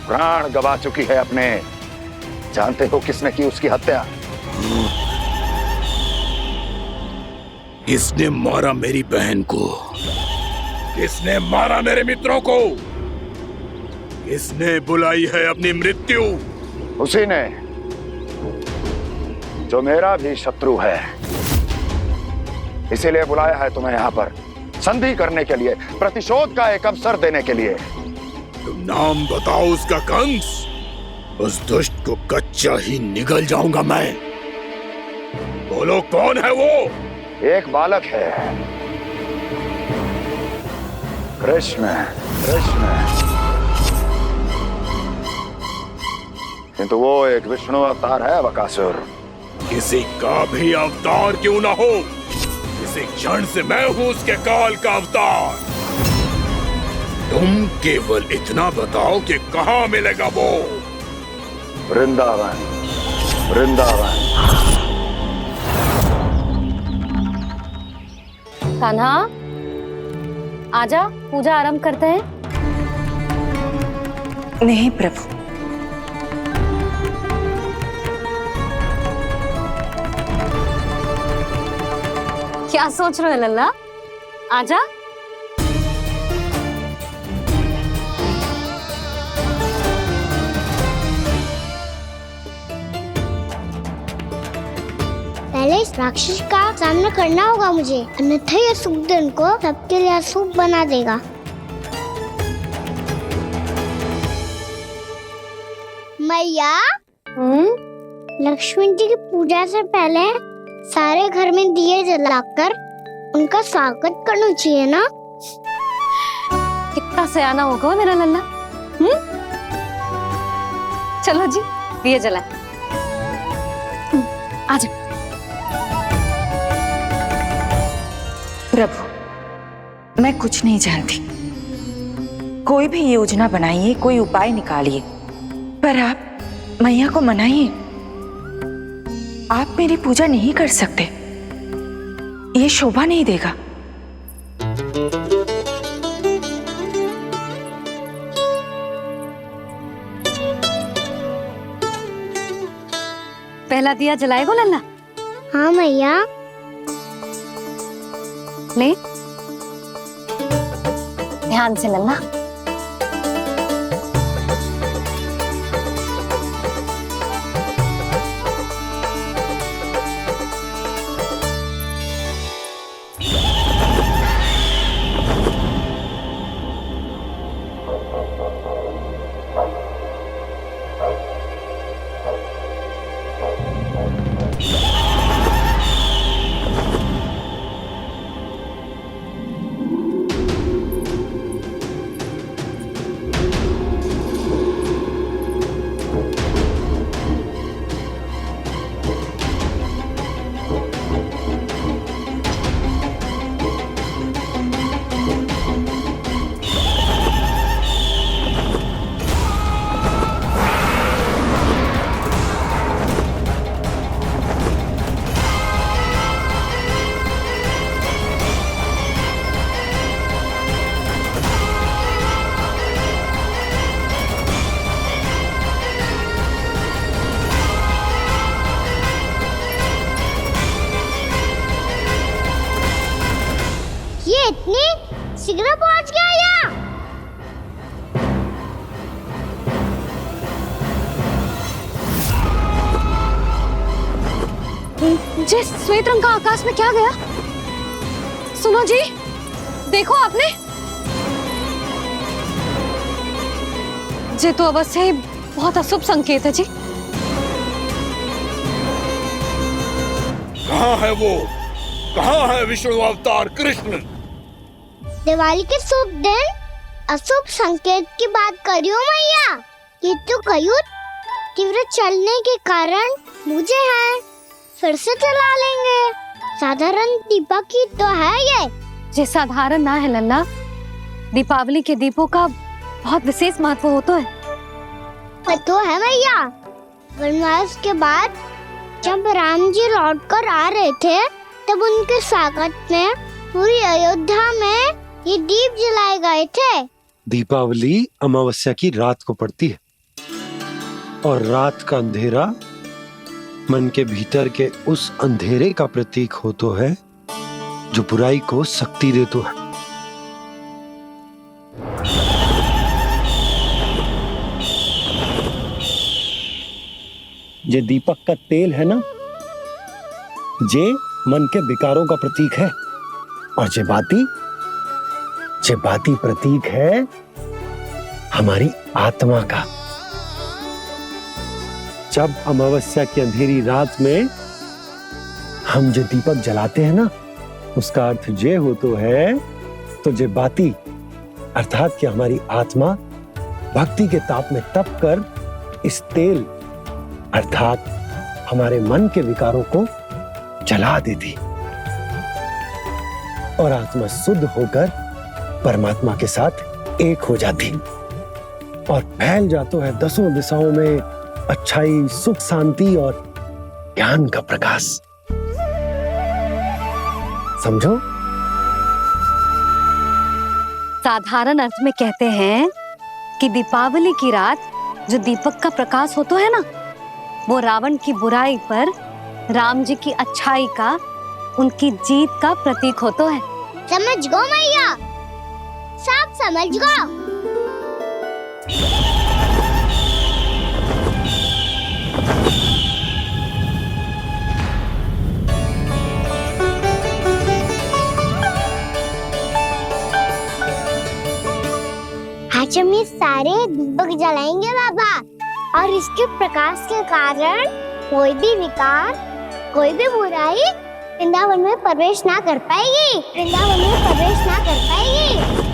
प्राण गवा चुकी है अपने जानते हो किसने की उसकी हत्या? किसने मारा मेरी बहन को? किसने मारा मेरे मित्रों को? किसने बुलाई है अपनी मृत्यु? उसी ने जो मेरा भी शत्रु है। इसीलिए बुलाया है तुम्हें यहाँ पर, संधि करने के लिए, प्रतिशोध का एक अवसर देने के लिए। तुम नाम बताओ उसका कंस। उस दुष्ट को कच्चा ही निगल जाऊंगा मैं। बोलो कौन है वो? एक बालक है, कृष्ण। कृष्ण, किंतु वो एक विष्णु अवतार है बकासुर। किसी का भी अवतार क्यों ना हो, इसी क्षण से मैं हूं उसके काल का अवतार। तुम केवल इतना बताओ कि कहां मिलेगा वो? वृंदावन। वृंदावन। कान्हा, आजा, पूजा आरंभ करते हैं। नहीं प्रभु, क्या सोच रहे हो लल्ला? आजा। पहले इस राक्षस का सामना करना होगा मुझे, अन्यथा ये सुखदन को सबके लिए अशुभ बना देगा। मैया, लक्ष्मी जी की पूजा से पहले सारे घर में दिए जलाकर उनका स्वागत करना चाहिए ना? कितना सयाना होगा मेरा लल्ला। चलो जी, दिए जलाए। आजा। प्रभु, मैं कुछ नहीं जानती। कोई भी योजना बनाइए, कोई उपाय निकालिए, पर आप मैया को मनाइए। आप मेरी पूजा नहीं कर सकते, ये शोभा नहीं देगा। पहला दिया जलाएगो लल्ला? हाँ मैया। ले, ध्यान से लल्ला। इतनी शीघ्र पहुंच गया यहाँ? जी, श्वेत रंग का आकाश में क्या गया? सुनो जी, देखो आपने। जी तो अवश्य ही बहुत अशुभ संकेत है जी। कहाँ है वो? कहाँ है विष्णु अवतार कृष्ण? दिवाली के शुभ दिन अशुभ संकेत की बात कर रही हूँ मैया। ये तो कयूर तीव्र चलने के कारण मुझे है, फिर से चला लेंगे। साधारण दीपक ही तो है ये साधारण ना है लल्ला, दीपावली के दीपों का बहुत विशेष महत्व होता है। तो है मैया, वनवास के बाद जब राम जी लौट कर आ रहे थे तब उनके स्वागत में पूरी अयोध्या में ये दीप जलाए गए थे। दीपावली अमावस्या की रात को पड़ती है। और रात का अंधेरा मन के भीतर के उस अंधेरे का प्रतीक हो तो है जो बुराई को शक्ति दे तो है। जे दीपक का तेल है ना, जे मन के विकारों का प्रतीक है, और जे बाती प्रतीक है हमारी आत्मा का। जब अमावस्या की अंधेरी रात में हम जो दीपक जलाते हैं ना, उसका अर्थ ये हो तो है, तो जे बाती अर्थात कि हमारी आत्मा भक्ति के ताप में तप कर इस तेल अर्थात हमारे मन के विकारों को जला देती और आत्मा शुद्ध होकर परमात्मा के साथ एक हो जाती और फैल जाता है दसों दिशाओं में अच्छाई, सुख, शांति और ज्ञान का प्रकाश। समझो? साधारण अर्थ में कहते हैं कि दीपावली की रात जो दीपक का प्रकाश होता है ना, वो रावण की बुराई पर राम जी की अच्छाई का, उनकी जीत का प्रतीक होता है। समझ गो मैया, सब समझ गो। आज हम ये सारे दीपक जलाएंगे बाबा, और इसके प्रकाश के कारण कोई भी विकार, कोई भी बुराई वृंदावन में प्रवेश ना कर पाएगी, वृंदावन में प्रवेश ना कर पाएगी।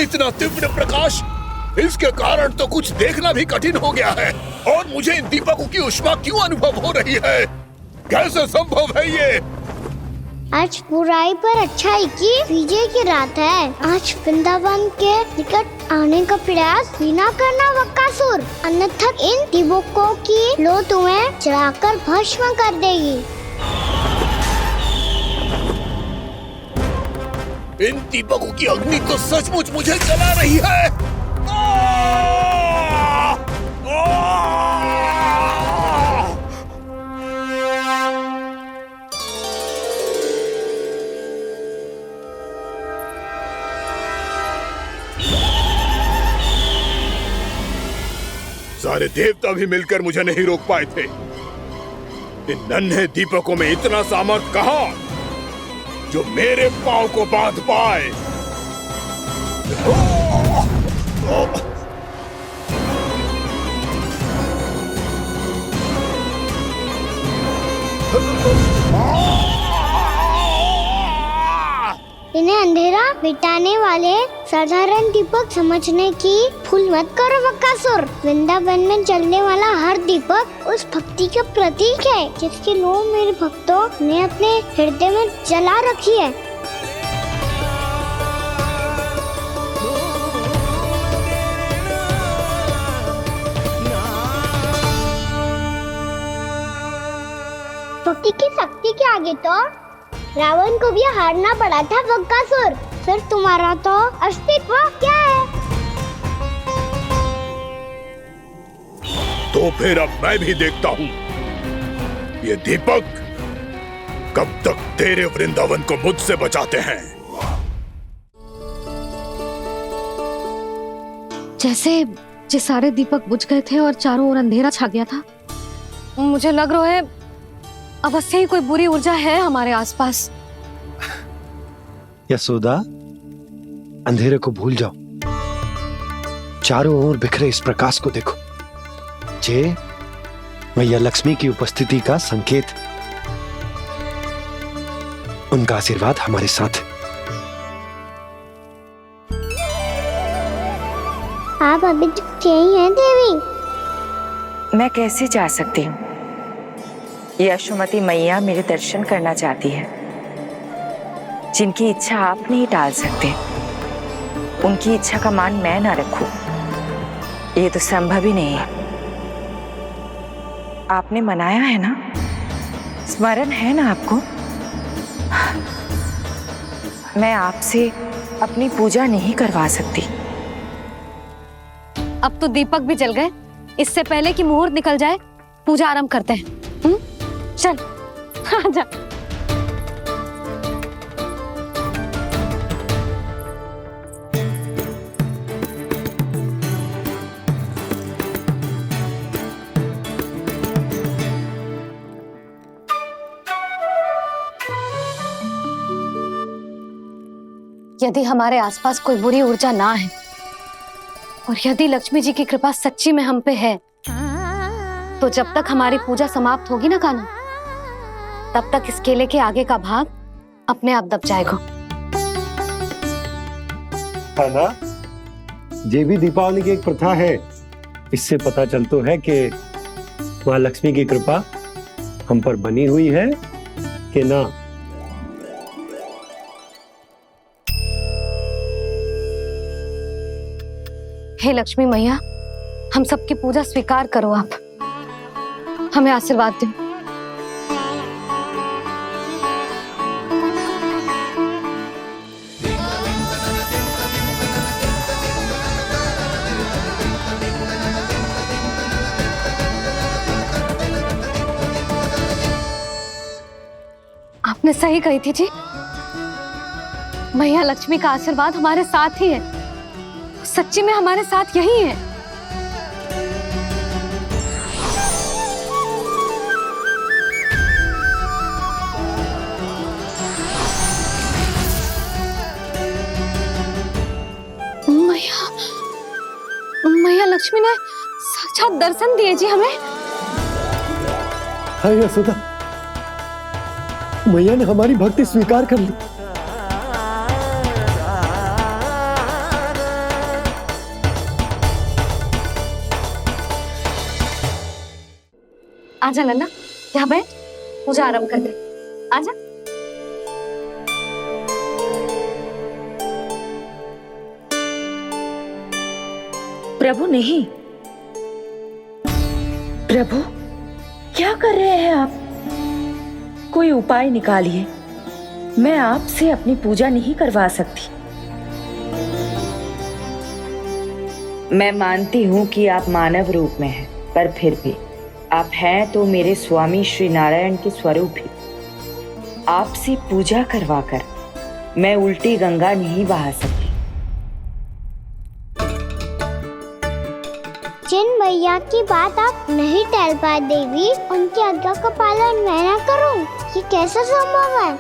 इतना तीव्र प्रकाश, इसके कारण तो कुछ देखना भी कठिन हो गया है। और मुझे इन दीपकों की ऊष्मा क्यों अनुभव हो रही है? कैसे संभव है ये? आज बुराई पर अच्छाई की विजय की रात है। आज वृंदावन के निकट आने का प्रयास भी ना करना बकासुर, अन्यथा इन दीपकों की लो तुम्हें जलाकर भस्म कर देगी। इन दीपकों की अग्नि तो सचमुच मुझे जला रही है। सारे देवता भी मिलकर मुझे नहीं रोक पाए थे। इन नन्हे दीपकों में इतना सामर्थ्य कहां जो मेरे पांव को बांध पाए। इन्हें अंधेरा मिटाने वाले साधारण दीपक समझने की भूल मत करो बकासुर। वृंदावन में जलने वाला हर दीपक उस भक्ति का प्रतीक है जिसकी लो मेरे भक्तों ने अपने हृदय में जला रखी है। भक्ति की शक्ति के आगे तो रावण को भी हारना पड़ा था बकासुर। फिर तुम्हारा तो अस्तित्व क्या है? तो फिर अब मैं भी देखता हूँ ये दीपक कब तक तेरे वृंदावन को मुझसे बचाते हैं। जैसे सारे दीपक बुझ गए थे और चारों ओर अंधेरा छा गया था, मुझे लग रहा है अवश्य ही कोई बुरी ऊर्जा है हमारे आसपास। यशोदा, अंधेरे को भूल जाओ, चारों ओर बिखरे इस प्रकाश को देखो। जे मैया लक्ष्मी की उपस्थिति का संकेत, उनका आशीर्वाद हमारे साथ। अभी तक यही है देवी। मैं कैसे जा सकती हूँ? यशोमती मैया मेरे दर्शन करना चाहती है। जिनकी इच्छा आप नहीं टाल सकते, उनकी इच्छा का मान मैं ना रखूं, ये तो संभव ही नहीं है। आपने मनाया है ना, स्मरण है ना आपको? मैं आपसे अपनी पूजा नहीं करवा सकती। अब तो दीपक भी जल गए, इससे पहले कि मुहूर्त निकल जाए पूजा आरंभ करते हैं। चल आजा। यदि हमारे आसपास कोई बुरी ऊर्जा ना है और यदि लक्ष्मी जी की कृपा सच्ची में हम पे है, तो जब तक हमारी पूजा समाप्त होगी ना कान्हा, तब तक इस केले के आगे का भाग अपने आप दब जाएगा। कान्हा, ये भी दीपावली की एक प्रथा है। इससे पता चलता है कि माँ लक्ष्मी की कृपा हम पर बनी हुई है कि ना। हे लक्ष्मी मैया, हम सबकी पूजा स्वीकार करो, आप हमें आशीर्वाद दो। आपने सही कही थी जी, मैया लक्ष्मी का आशीर्वाद हमारे साथ ही है, सच्ची में हमारे साथ यही है। मैया लक्ष्मी ने साक्षात दर्शन दिए जी हमें। हाय यशोदा, मैया ने हमारी भक्ति स्वीकार कर ली। आजा नन्ना, यहाँ बैठ, पूजा आरंभ कर दे। आजा। प्रभु नहीं, प्रभु क्या कर रहे हैं आप? कोई उपाय निकालिए, मैं आपसे अपनी पूजा नहीं करवा सकती। मैं मानती हूँ कि आप मानव रूप में हैं, पर फिर भी आप हैं तो मेरे स्वामी श्री नारायण के स्वरूप ही। आपसे पूजा करवाकर मैं उल्टी गंगा नहीं बहा सकती। जिन मैया की बात आप नहीं टाल पाए देवी, उनकी आज्ञा का पालन मैं ना करूं, ये कैसा संभव है?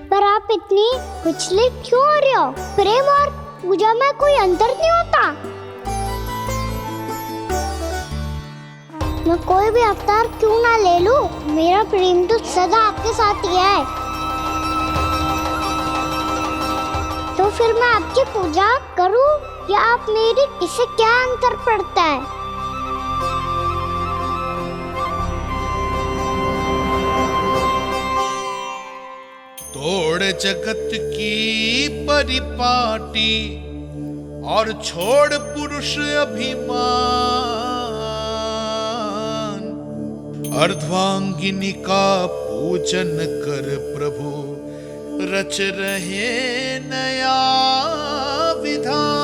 पर आप इतनी विचलित क्यों हो रहे हो? प्रेम और पूजा में कोई अंतर नहीं होता। मैं कोई भी अवतार क्यों ना ले लूं, मेरा प्रेम तो सदा आपके साथ ही है। तो फिर मैं आपकी पूजा करूं या आप मेरी, इससे क्या अंतर पड़ता है? तोड़ जगत की परिपाटी और छोड़ पुरुष अभिमान, अर्धवांगिनी का पूजन कर प्रभु रच रहे नया विधान।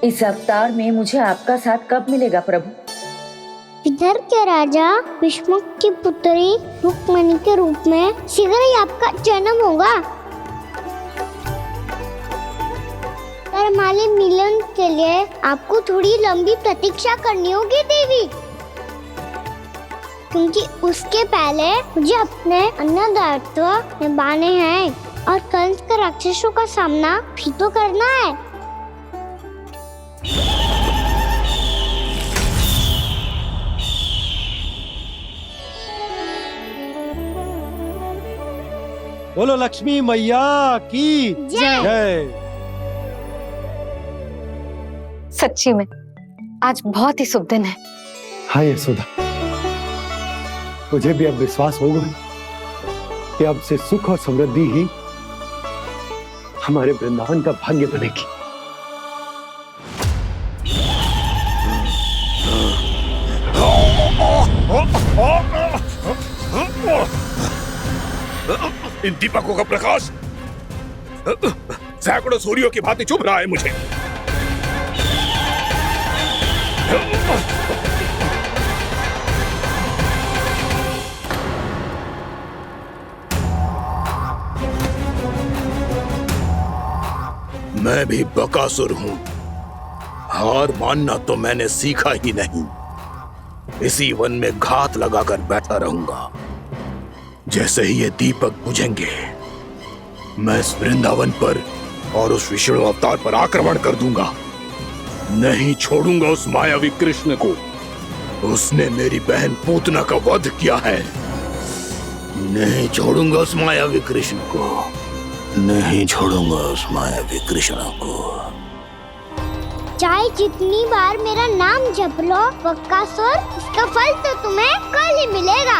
इस अवतार में मुझे आपका साथ कब मिलेगा प्रभु? इधर के राजा विष्णु की पुत्री रुक्मणी के रूप में शीघ्र ही आपका जन्म होगा। पर हमारे मिलन के लिए आपको थोड़ी लंबी प्रतीक्षा करनी होगी देवी, क्योंकि उसके पहले मुझे अपने अन्य दायित्व निभाने हैं। और कंस के राक्षसों का सामना भी तो करना है। बोलो लक्ष्मी मैया की जय। सच्ची में आज बहुत ही शुभ दिन है। हाँ यशोदा, मुझे भी अब विश्वास होगा कि अब से सुख और समृद्धि ही हमारे वृंदावन का भाग्य बनेगी। इन दीपकों का प्रकाश सैकड़ों सूर्यों की भांति चुभ रहा है मुझे। मैं भी बकासुर हूं, हार मानना तो मैंने सीखा ही नहीं। इसी वन में घात लगाकर बैठा रहूंगा। जैसे ही ये दीपक बुझेंगे, मैं इस वृंदावन पर और उस विष्णु अवतार पर आक्रमण कर दूंगा। नहीं छोड़ूंगा उस मायावी कृष्ण को। उसने मेरी बहन पूतना का वध किया है। नहीं छोड़ूंगा उस मायावी कृष्ण को। नहीं छोड़ूंगा उस मायावी कृष्ण को। चाहे जितनी बार मेरा नाम जप लो बकासुर, इसका फल तो तुम्हें कल ही मिलेगा।